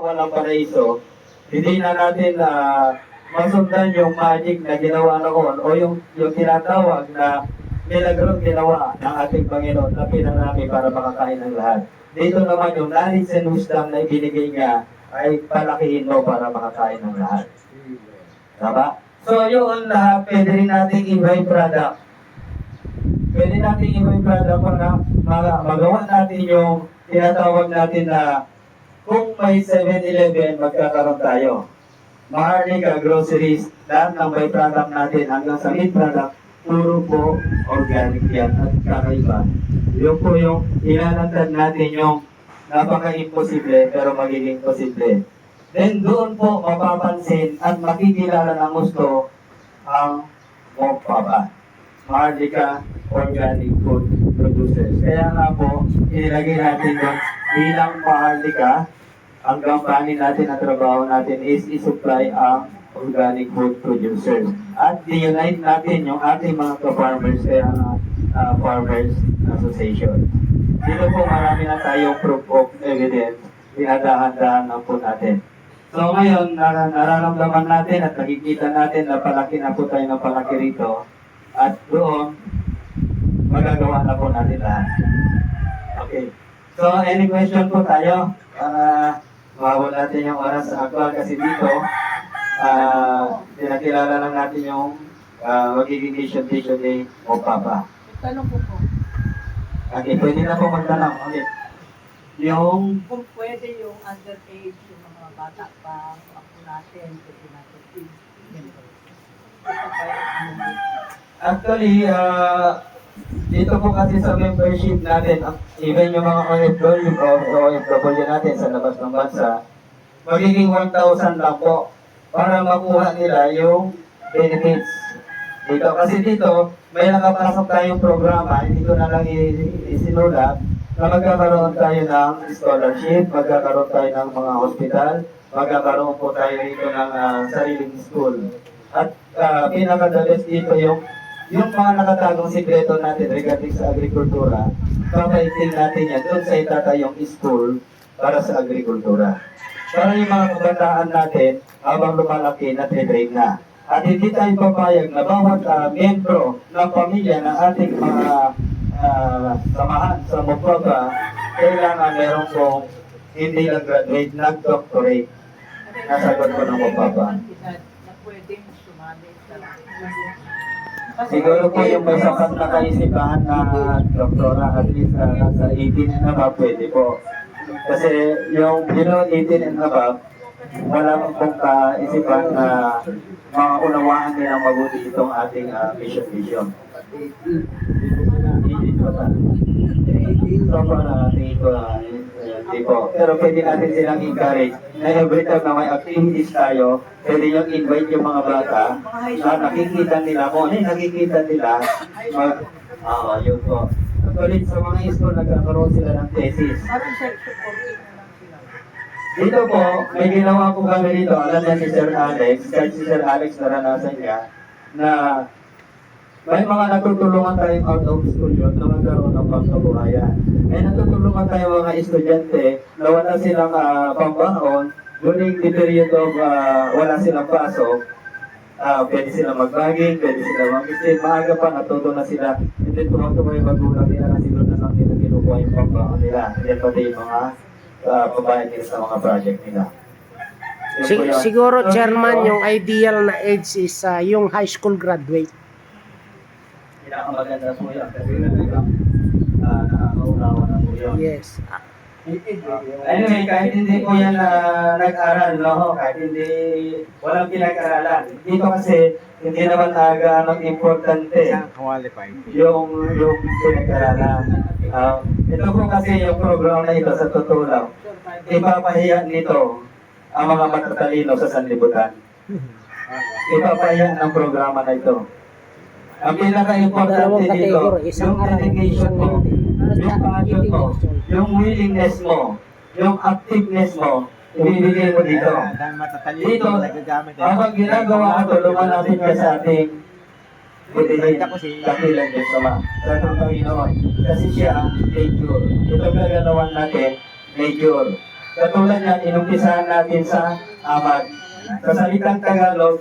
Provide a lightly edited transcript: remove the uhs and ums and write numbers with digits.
walang paraiso, hindi na natin masundan yung magic na ginawa noon o yung tinatawag na milagro ginawa ng ating Panginoon na pinarami para makakain ng lahat. Dito naman yung knowledge and wisdom na ibinigay niya ay palakihin mo para makakain ng lahat. Tama? So yun, pwede rin natin i-buy product. Pwede natin i-buy product para magawa natin yung tinatawag natin na kung may 7-Eleven, magkakaroon tayo. Maharlika, groceries, lahat ng by product natin hanggang sa meat product, puro po organic yan at kakaiba. Yun po yung ilalantad natin yung napaka-imposible pero magiging posible. Then doon po mapapansin at makikilala ng gusto ang Mopapa. Maharlika Organic Food Producers. Kaya nga po, inilagay natin yung bilang Maharlika, ang gampanin natin at trabaho natin is i-supply ang organic food producers. At i-unite natin yung ating mga ka-farmers kaya Farmers Association. Dito po marami na tayong proof of evidence. Dinadahan-dahan na po natin. So ngayon, nararamdaman natin at nakikita natin na palaki na po tayo ng palaki rito. At doon, magagawa na po natin lahat. Okay. So, any question po tayo? Mawawal natin yung oras sa actual kasi dito, pinakilala lang natin yung magiging mission ni Mopapa. Tanong ko po. Okay, pwede na po magtanong. Okay. Yung... Kung pwede yung underage, yung mga bata pa, ako natin, pwede natin ganito. Actually, dito po kasi sa membership natin, even yung mga OFW natin sa labas ng bansa, magiging 1,000 lang po para makuha nila yung benefits dito. Kasi dito, may nakapasok tayong programa, hindi ko na lang isinulat, na magkakaroon tayo ng scholarship, magkakaroon tayo ng mga hospital, magkakaroon po tayo dito ng sariling school. At pinaka-the-best dito yung mga nakatagong sikreto natin regarding sa agrikultura, papaitin natin yan doon sa itatayong school para sa agrikultura. Para yung mga kabataan natin, habang lumalaki na train na. At hindi tayo papayag na bawat miyembro ng pamilya ng ating mga samahan sa Mopapa, kailangan meron pong hindi nag-graduate, nag-doctorate. Nasagot ko ng Mopapa. Siguro po yung may sapat na kaisipan na doktora at least nasa 18 and above, pwede po. Kasi yung below 18 and above, wala pong kaisipan na maunawaan nilang mabuti itong ating mission. So po na tingin ko hindi po. Pero pwede natin silang encourage na every time na may activities tayo, pwede yung invite yung mga bata na nakikita nila mo. Nakikita nila yun po. Actually, sa mga school, nagkakaroon sila ng thesis. Dito po, may ginawa po kami dito. Alam na si Sir Alex, kahit si Sir Alex naranasan niya, na may mga natutulungan tayong out of school yun na magkaroon ng pangkabuhayan. May natutulungan tayong mga estudyante na wala silang pambaon during the period of wala silang pasok. Pwede silang magbaging, pwede silang mag-isip, maaga pa natuto na sila. And then tumakbo yung magulang nila na sila na lang nila kinukuha yung pambaon nila. And then pati yung mga pabayad nila sa mga project nila. Siguro, Chairman, yung ideal na age is yung high school graduate. Pinakamaganda po yan kasi nakakaunawa na po yun. Yes. Anyway, kahit hindi po yan nag-aral, no? Kahit hindi, walang pinag-aralan. Dito kasi, hindi naman gaano importante yung pinag-aralan. Ito po kasi yung program na ito, sa totoo lang, ipapahiya nito ang mga matatalino sa sanlibutan. Ipapahiya ng programa na ito. Ang pinaka-importante dito, yung dedication mo, yung passion mo, yung willingness mo, yung activeness mo, ibibigay mo dito. Dito, habang ginagawa ko, tulungan natin ka sa ating butihin, kapilan Diyos Ama, sa ating Panginoon. Kasi siya, major. Ito gaganawan natin, major. Katulad yan, inumpisahan natin sa amag. Sa salitang Tagalog,